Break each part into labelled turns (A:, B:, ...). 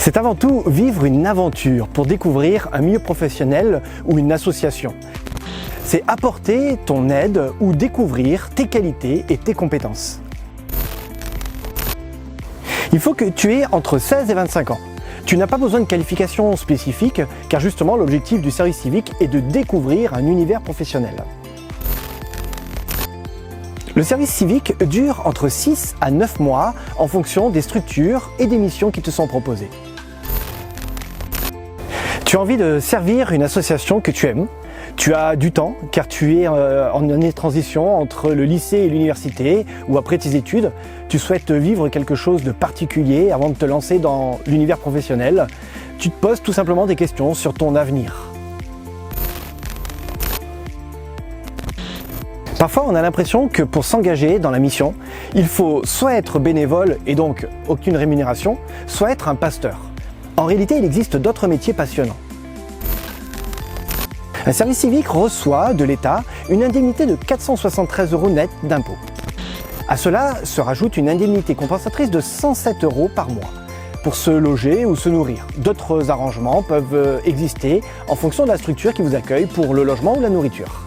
A: C'est avant tout vivre une aventure pour découvrir un milieu professionnel ou une association. C'est apporter ton aide ou découvrir tes qualités et tes compétences. Il faut que tu aies entre 16 et 25 ans. Tu n'as pas besoin de qualification spécifique car justement l'objectif du service civique est de découvrir un univers professionnel. Le service civique dure entre 6 à 9 mois en fonction des structures et des missions qui te sont proposées. Tu as envie de servir une association que tu aimes. Tu as du temps car tu es en année de transition entre le lycée et l'université ou après tes études. Tu souhaites vivre quelque chose de particulier avant de te lancer dans l'univers professionnel. Tu te poses tout simplement des questions sur ton avenir. Parfois, on a l'impression que pour s'engager dans la mission, il faut soit être bénévole et donc aucune rémunération, soit être un pasteur. En réalité, il existe d'autres métiers passionnants. Un service civique reçoit de l'État une indemnité de 473 € net d'impôts. À cela se rajoute une indemnité compensatrice de 107 € par mois pour se loger ou se nourrir. D'autres arrangements peuvent exister en fonction de la structure qui vous accueille pour le logement ou la nourriture.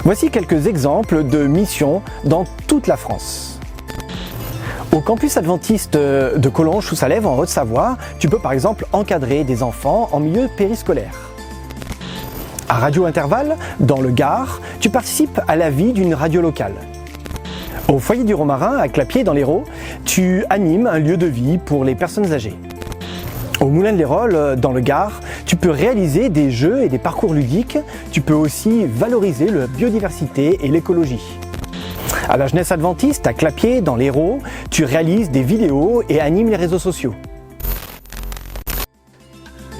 A: Voici quelques exemples de missions dans toute la France. Au campus adventiste de Collonges-sous-Salève en Haute-Savoie, tu peux par exemple encadrer des enfants en milieu périscolaire. À Radio Intervalle, dans le Gard, tu participes à la vie d'une radio locale. Au foyer du Romarin, à Clapiers dans l'Hérault, tu animes un lieu de vie pour les personnes âgées. Au Moulin de l'Hérault, dans le Gard, tu peux réaliser des jeux et des parcours ludiques. Tu peux aussi valoriser la biodiversité et l'écologie. À la Jeunesse Adventiste, à Clapiers, dans l'Hérault, tu réalises des vidéos et animes les réseaux sociaux.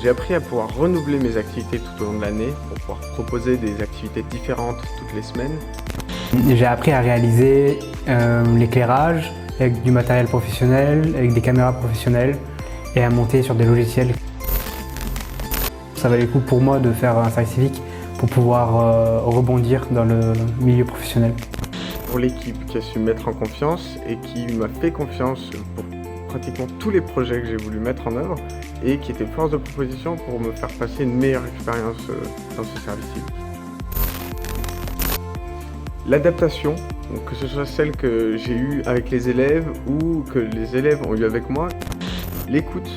B: J'ai appris à pouvoir renouveler mes activités tout au long de l'année pour pouvoir proposer des activités différentes toutes les semaines.
C: J'ai appris à réaliser l'éclairage avec du matériel professionnel, avec des caméras professionnelles et à monter sur des logiciels. Ça valait le coup pour moi de faire un service civique pour pouvoir rebondir dans le milieu professionnel.
B: Pour l'équipe qui a su me mettre en confiance et qui m'a fait confiance pour pratiquement tous les projets que j'ai voulu mettre en œuvre et qui était force de proposition pour me faire passer une meilleure expérience dans ce service civique. L'adaptation, que ce soit celle que j'ai eue avec les élèves ou que les élèves ont eu avec moi, l'écoute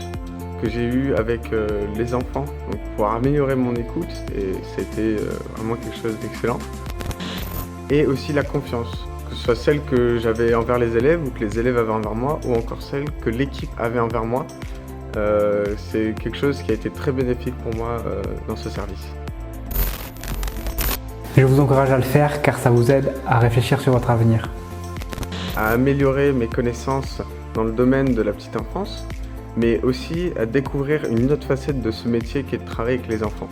B: que j'ai eue avec les enfants, donc pouvoir améliorer mon écoute, et c'était vraiment quelque chose d'excellent. Et aussi la confiance, que ce soit celle que j'avais envers les élèves ou que les élèves avaient envers moi, ou encore celle que l'équipe avait envers moi. C'est quelque chose qui a été très bénéfique pour moi dans ce service.
C: Je vous encourage à le faire car ça vous aide à réfléchir sur votre avenir.
B: À améliorer mes connaissances dans le domaine de la petite enfance, mais aussi à découvrir une autre facette de ce métier qui est de travailler avec les enfants.